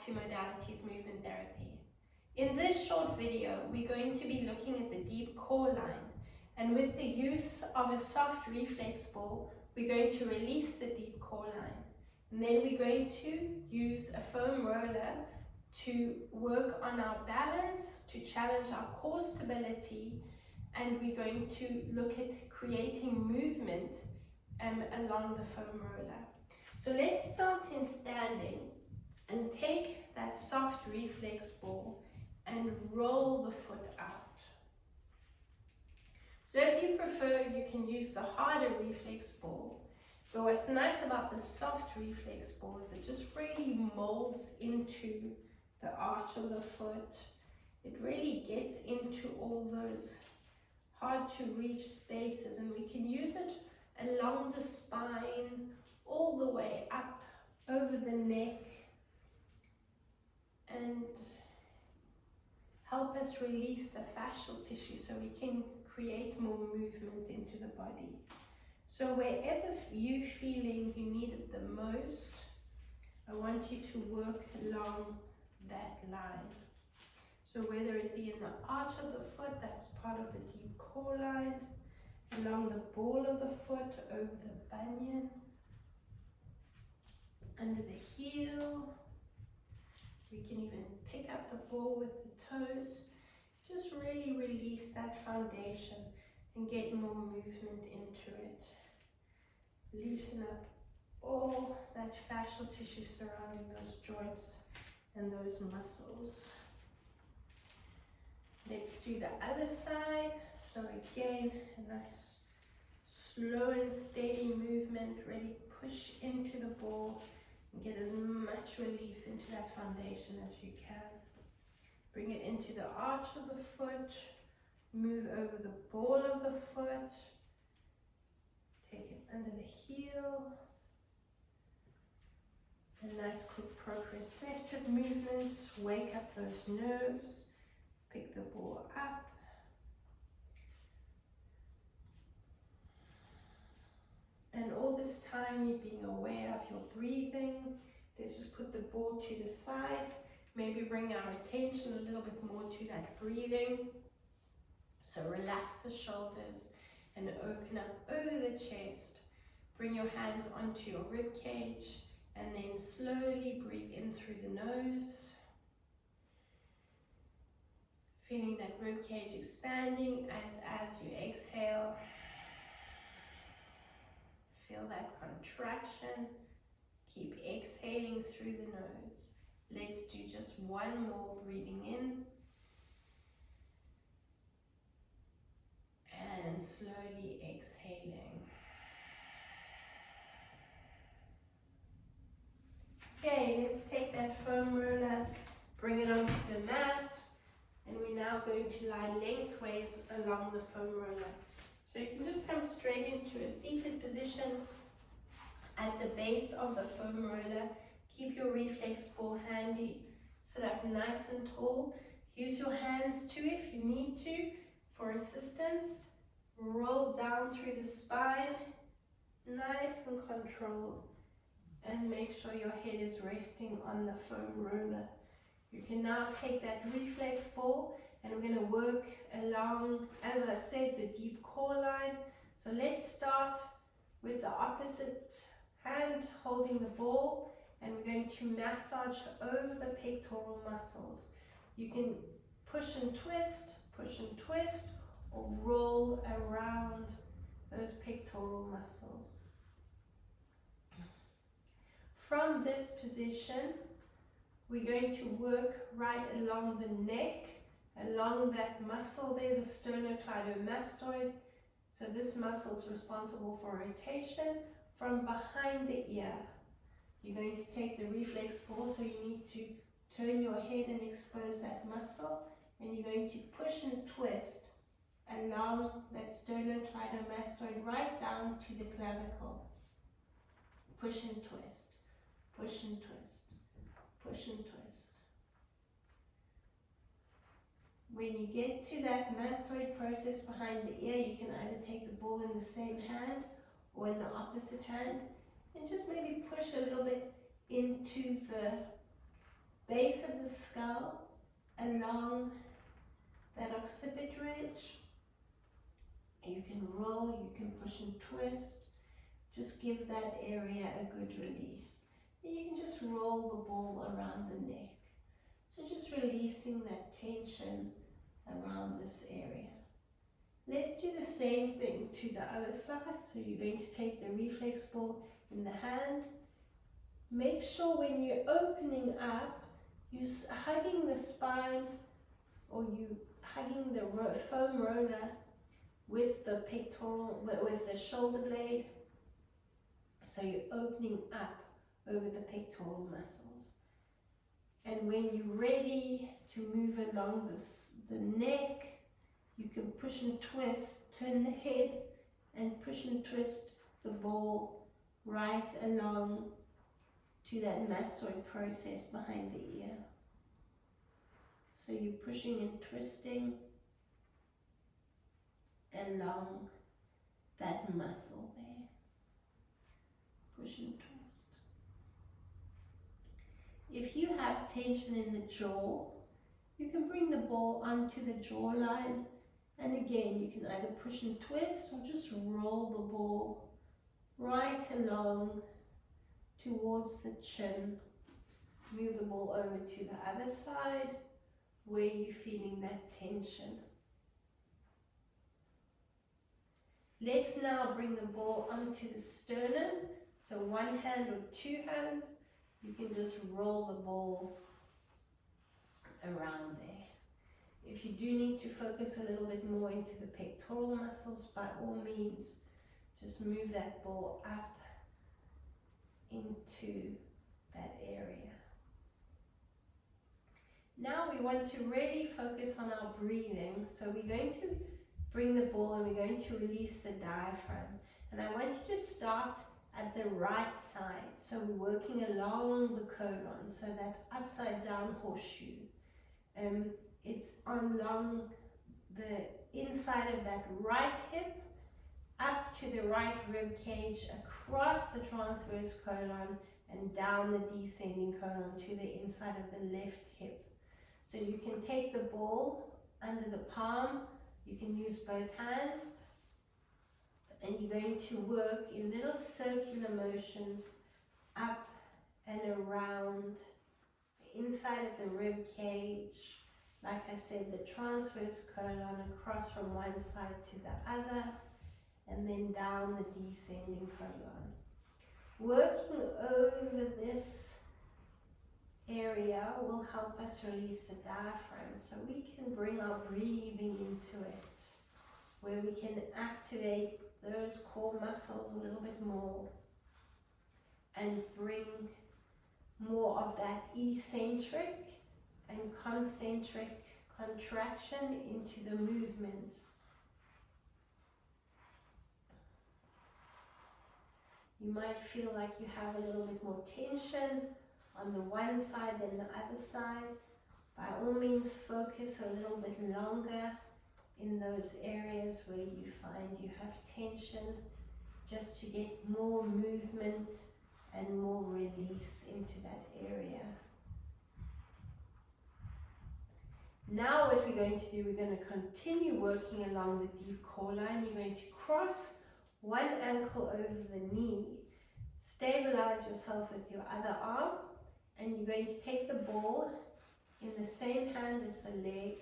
to Modalities Movement Therapy. In this short video, we're going to be looking at the deep core line, and with the use of a soft reflex ball, we're going to release the deep core line. And then we're going to use a foam roller to work on our balance, to challenge our core stability, and we're going to look at creating movement along the foam roller. So let's start in standing and take that soft reflex ball and roll the foot out. So if you prefer, you can use the harder reflex ball. But what's nice about the soft reflex ball is it just really molds into the arch of the foot. It really gets into all those hard to reach spaces, and we can use it along the spine, all the way up over the neck, and help us release the fascial tissue so we can create more movement into the body. So wherever you're feeling you need it the most, I want you to work along that line. So whether it be in the arch of the foot, that's part of the deep core line, along the ball of the foot, over the bunion, under the heel. We can even pick up the ball with the toes. Just really release that foundation and get more movement into it. Loosen up all that fascial tissue surrounding those joints and those muscles. Let's do the other side. So again, a nice slow and steady movement. Really push into the ball and get as much release into that foundation as you can. Bring it into the arch of the foot. Move over the ball of the foot. Take it under the heel. A nice quick proprioceptive movement. Wake up those nerves. Pick the ball up. And all this time you're being aware of your breathing. Let's just put the ball to the side. Maybe bring our attention a little bit more to that breathing. So relax the shoulders and open up over the chest. Bring your hands onto your rib cage and then slowly breathe in through the nose. Feeling that rib cage expanding as you exhale. Feel that contraction. Keep exhaling through the nose. Let's do just one more, breathing in. And slowly exhaling. Okay, let's take that foam roller, bring it onto the mat, and we're now going to lie lengthways along the foam roller. So you can just come straight into a seated position at the base of the foam roller. Keep your reflex ball handy. Sit up nice and tall. Use your hands too if you need to for assistance. Roll down through the spine, nice and controlled. And make sure your head is resting on the foam roller. You can now take that reflex ball and we're going to work along, as I said, the deep core line. So let's start with the opposite hand holding the ball, and we're going to massage over the pectoral muscles. You can push and twist, or roll around those pectoral muscles. From this position, we're going to work right along the neck, along that muscle there, the sternocleidomastoid. So this muscle is responsible for rotation from behind the ear. You're going to take the reflex ball, so you need to turn your head and expose that muscle, and you're going to push and twist along that sternocleidomastoid right down to the clavicle. Push and twist. Push and twist, push and twist. When you get to that mastoid process behind the ear, you can either take the ball in the same hand or in the opposite hand, and just maybe push a little bit into the base of the skull, along that occiput ridge. You can roll, you can push and twist. Just give that area a good release. And you can just roll the ball around the neck. So just releasing that tension around this area. Let's do the same thing to the other side. So you're going to take the reflex ball in the hand. Make sure when you're opening up, you're hugging the spine, or you hugging the foam roller with the pectoral, with the shoulder blade. So you're opening up over the pectoral muscles. And when you're ready to move along the neck, you can push and twist, turn the head and push and twist the ball right along to that mastoid process behind the ear. So you're pushing and twisting along that muscle there. Push and twist. If you have tension in the jaw, you can bring the ball onto the jawline, and again you can either push and twist or just roll the ball right along towards the chin. Move the ball over to the other side where you're feeling that tension. Let's now bring the ball onto the sternum. So one hand or two hands, you can just roll the ball around there. If you do need to focus a little bit more into the pectoral muscles, by all means, just move that ball up into that area. Now we want to really focus on our breathing. So we're going to bring the ball and we're going to release the diaphragm. And I want you to start at the right side. So we're working along the colon, so that upside down horseshoe. It's along the inside of that right hip, up to the right rib cage, across the transverse colon, and down the descending colon to the inside of the left hip. So you can take the ball under the palm, you can use both hands, and you're going to work in little circular motions up and around the inside of the rib cage. Like I said, the transverse colon across from one side to the other, and then down the descending colon. Working over this area will help us release the diaphragm, so we can bring our breathing into it, where we can activate those core muscles a little bit more and bring more of that eccentric and concentric contraction into the movements. You might feel like you have a little bit more tension on the one side than the other side. By all means, focus a little bit longer in those areas where you find you have tension, just to get more movement and more release into that area. Now what we're going to do, we're going to continue working along the deep core line. You're going to cross one ankle over the knee, stabilize yourself with your other arm, and you're going to take the ball in the same hand as the leg,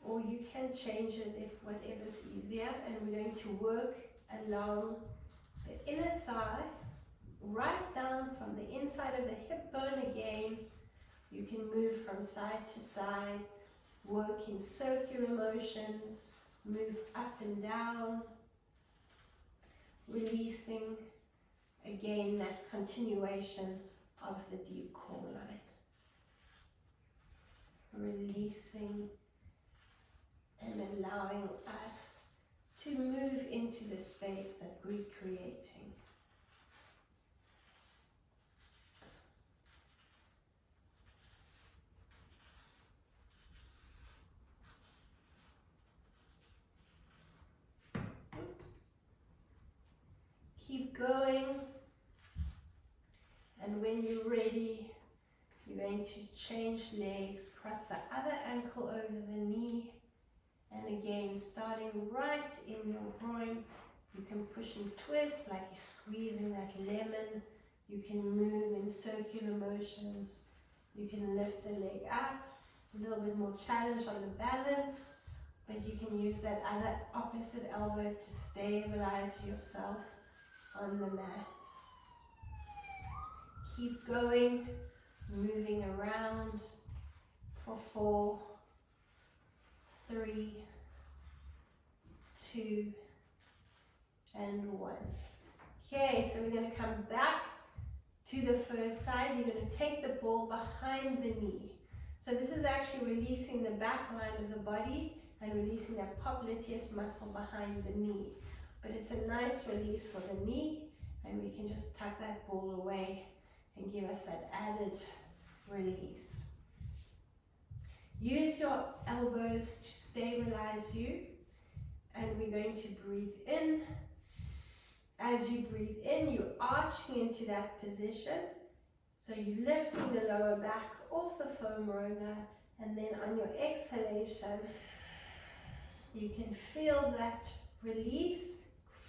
or you can change it if whatever's easier, and we're going to work along the inner thigh, right down from the inside of the hip bone again. You can move from side to side, work in circular motions, move up and down, releasing again that continuation of the deep core line. Releasing and allowing us to move into the space that we're creating. Oops. Keep going, and when you're ready, you're We're going to change legs, cross the other ankle over the knee, and again, starting right in your groin. You can push and twist like you're squeezing that lemon. You can move in circular motions. You can lift the leg up, a little bit more challenge on the balance, but you can use that other opposite elbow to stabilize yourself on the mat. Keep going, moving around for 4, 3, 2, and 1. Okay, so we're going to come back to the first side. You're going to take the ball behind the knee. So this is actually releasing the back line of the body and releasing that popliteus muscle behind the knee. But it's a nice release for the knee, and we can just tuck that ball away and give us that added release. Use your elbows to stabilize you, and we're going to breathe in. As you breathe in, you're arching into that position. So you're lifting the lower back off the foam roller, and then on your exhalation, you can feel that release,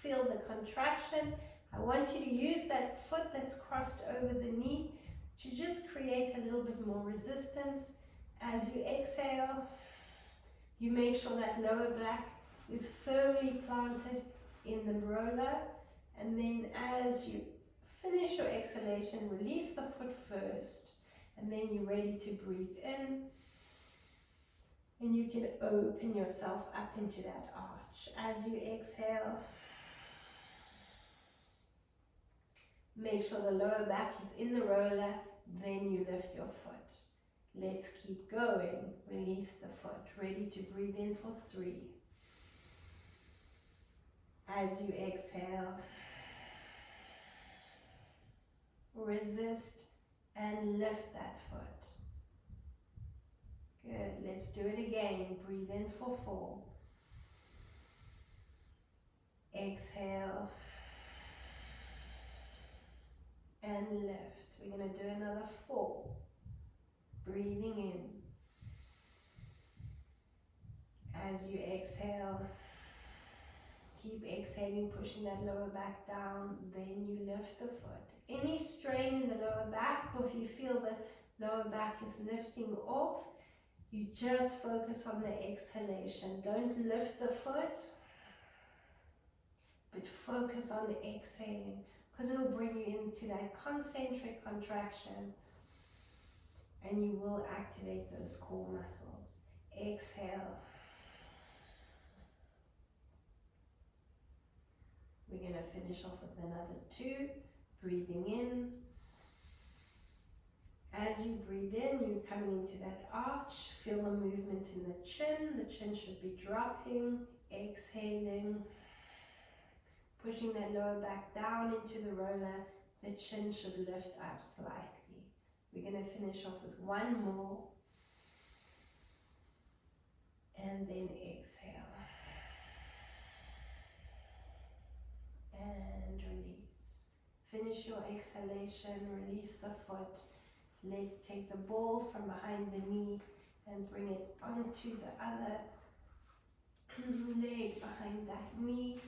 feel the contraction. I want you to use that foot that's crossed over the knee to just create a little bit more resistance. As you exhale, you make sure that lower back is firmly planted in the roller, and then as you finish your exhalation, release the foot first, and then you're ready to breathe in, and you can open yourself up into that arch. As you exhale, make sure the lower back is in the roller, then you lift your foot. Let's keep going. Release the foot. Ready to breathe in for 3. As you exhale, resist and lift that foot. Good. Let's do it again. Breathe in for 4. Exhale and lift. We're going to do another 4. Breathing in. As you exhale, keep exhaling, pushing that lower back down, then you lift the foot. Any strain in the lower back, or if you feel the lower back is lifting off, you just focus on the exhalation. Don't lift the foot, but focus on the exhaling, because it will bring you into that concentric contraction, and you will activate those core muscles. Exhale. We're going to finish off with another 2. Breathing in. As you breathe in, you're coming into that arch. Feel the movement in the chin. The chin should be dropping. Exhaling. Pushing that lower back down into the roller. The chin should lift up slightly. We're going to finish off with 1 more. And then exhale. And release. Finish your exhalation, release the foot. Let's take the ball from behind the knee and bring it onto the other leg behind that knee.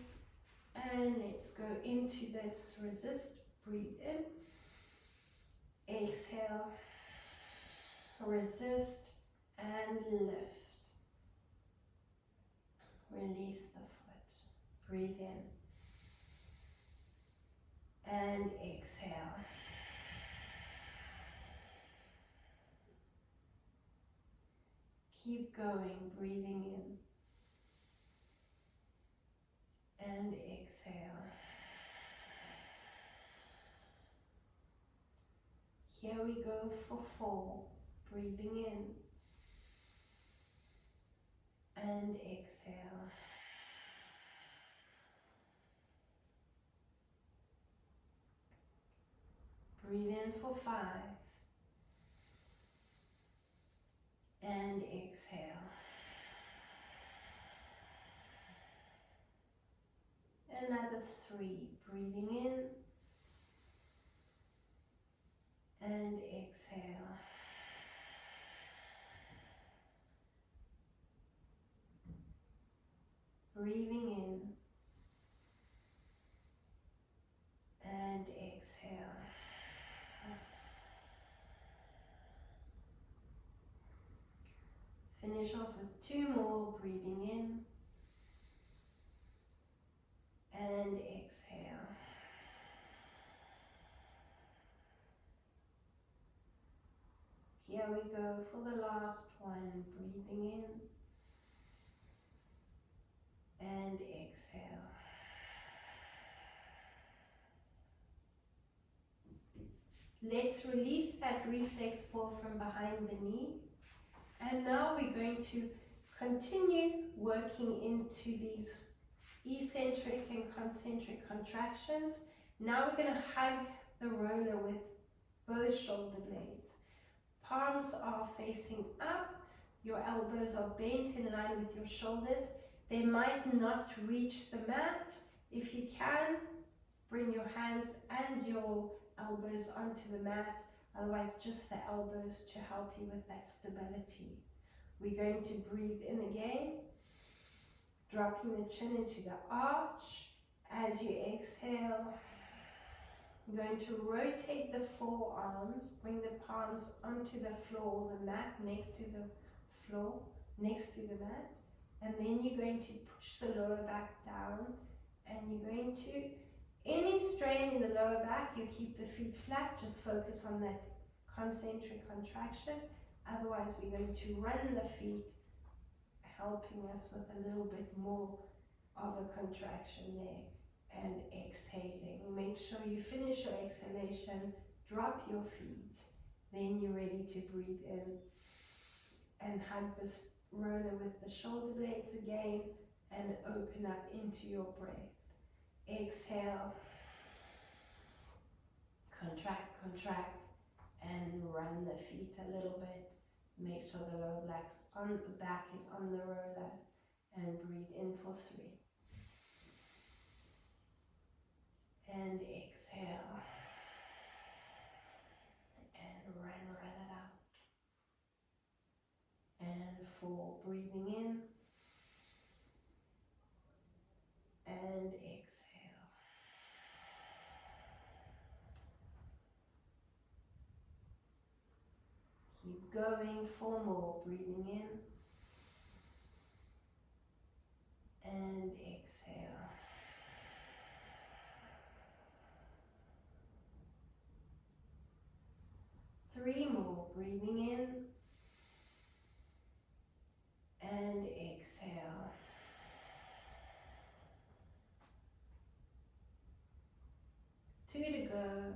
And let's go into this resist. Breathe in. Exhale. Resist and lift. Release the foot. Breathe in. And exhale. Keep going, breathing in. And exhale. Here we go for 4. Breathing in. And exhale. Breathe in for 5. And exhale. Another 3. Breathing in. And exhale. breathing in and exhale. Finish off with 2 more, breathing in and exhale. Here we go for the last one, breathing in and exhale. Let's release that reflex ball from behind the knee. And now we're going to continue working into these eccentric and concentric contractions. Now we're going to hug the roller with both shoulder blades. Palms are facing up, your elbows are bent in line with your shoulders. They might not reach the mat. If you can, bring your hands and your elbows onto the mat, otherwise just the elbows to help you with that stability. We're going to breathe in again, dropping the chin into the arch. As you exhale, you're going to rotate the forearms, bring the palms onto the floor, the mat next to the floor, next to the mat, and then you're going to push the lower back down, and you're going to, any strain in the lower back, you keep the feet flat, just focus on that concentric contraction. Otherwise, we're going to run the feet, helping us with a little bit more of a contraction there. And exhaling. Make sure you finish your exhalation, drop your feet, then you're ready to breathe in and hug this roller with the shoulder blades again and open up into your breath. Exhale, contract, contract, and run the feet a little bit. Make sure the lower back is on the roller, and breathe in for 3. And exhale. And run it out. And 4, breathing in. And exhale. Keep going, 4 more, breathing in. And exhale. 3 more, breathing in and exhale. 2 to go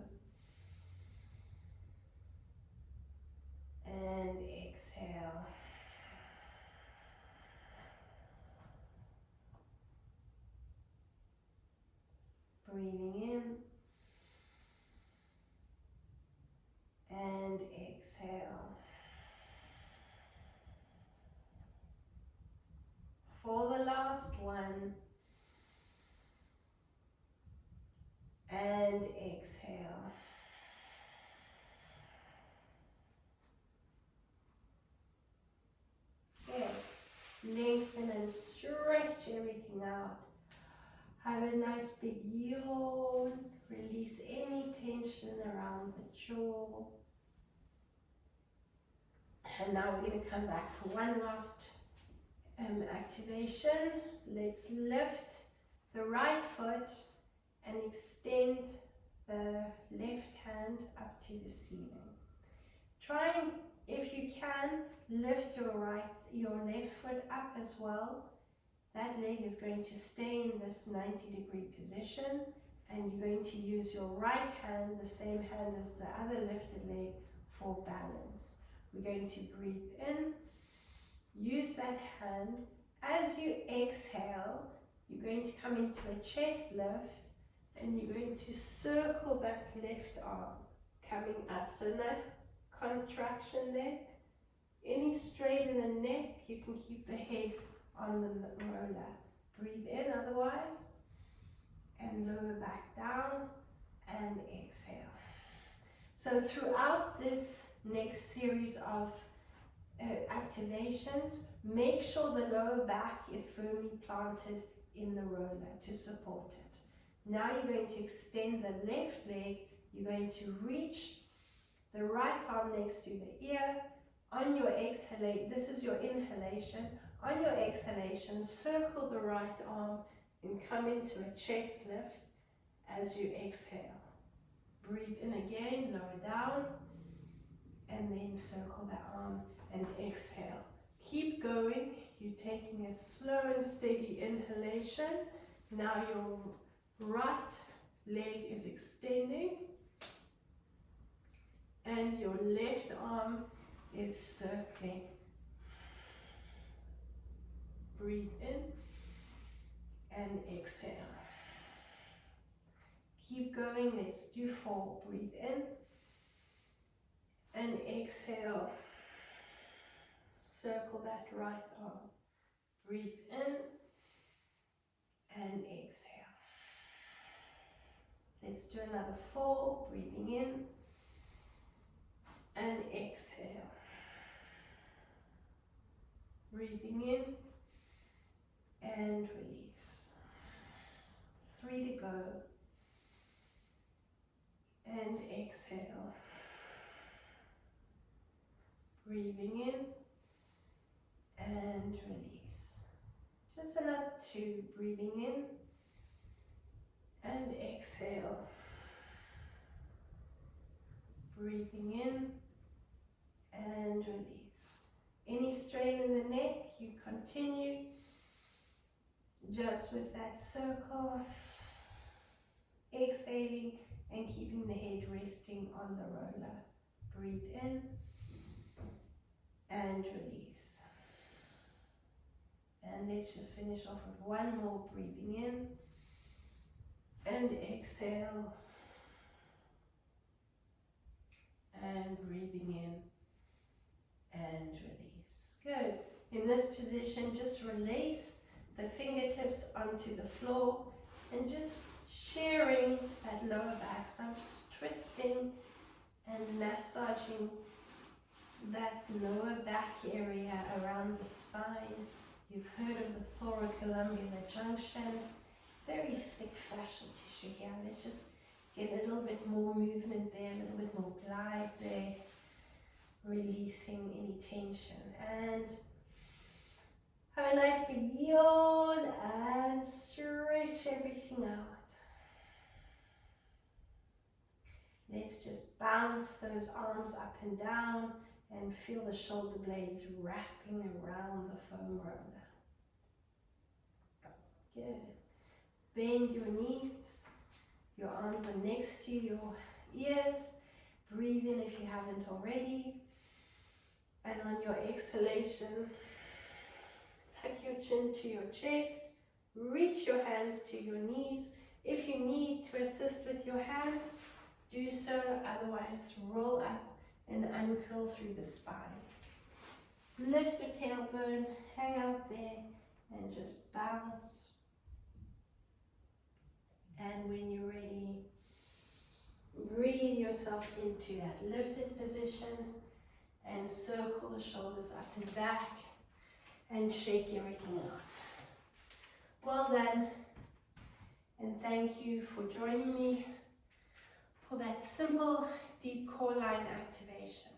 and exhale. Breathing in and exhale. For the last one, and exhale. Okay, lengthen and stretch everything out. Have a nice big yawn. Release any tension around the jaw. And now we're going to come back for one last activation. Let's lift the right foot and extend the left hand up to the ceiling. Try and, if you can, lift your left foot up as well. That leg is going to stay in this 90-degree position, and you're going to use your right hand, the same hand as the other lifted leg, for balance. We're going to breathe in, use that hand. As you exhale, you're going to come into a chest lift, and you're going to circle that left arm coming up. So nice contraction there. Any strain in the neck, you can keep the head on the roller. Breathe in otherwise, and lower back down and exhale. So throughout this next series of activations, make sure the lower back is firmly planted in the roller to support it. Now you're going to extend the left leg. You're going to reach the right arm next to the ear. On your exhalation, this is your inhalation. On your exhalation, circle the right arm and come into a chest lift as you exhale. Breathe in again, lower down, and then circle the arm and exhale. Keep going. You're taking a slow and steady inhalation. Now your right leg is extending and your left arm is circling. Breathe in and exhale. Keep going. Let's do 4. Breathe in and exhale. Circle that right arm. Breathe in and exhale. Let's do another 4. Breathing in and exhale. Breathing in and release. 3 to go. And exhale. Breathing in and release. Just another 2. Breathing in and exhale. Breathing in and release. Any strain in the neck, you continue just with that circle. Exhaling and keeping the head resting on the roller. Breathe in and release. And let's just finish off with 1 more. Breathing in and exhale. And breathing in and release. Good. In this position, just release the fingertips onto the floor and just sharing that lower back. So I'm just twisting and massaging that lower back area around the spine. You've heard of the thoracolumbular junction. Very thick fascial tissue here. Let's just get a little bit more movement there, a little bit more glide there, releasing any tension. And have a nice big yawn and stretch everything out. Let's just bounce those arms up and down and feel the shoulder blades wrapping around the foam roller. Good. Bend your knees. Your arms are next to your ears. Breathe in if you haven't already. And on your exhalation, tuck your chin to your chest. Reach your hands to your knees. If you need to assist with your hands, do so. Otherwise, roll up and uncurl through the spine. Lift your tailbone, hang out there, and just bounce. And when you're ready, breathe yourself into that lifted position and circle the shoulders up and back and shake everything out. Well done, and thank you for joining me for that simple deep core line activation.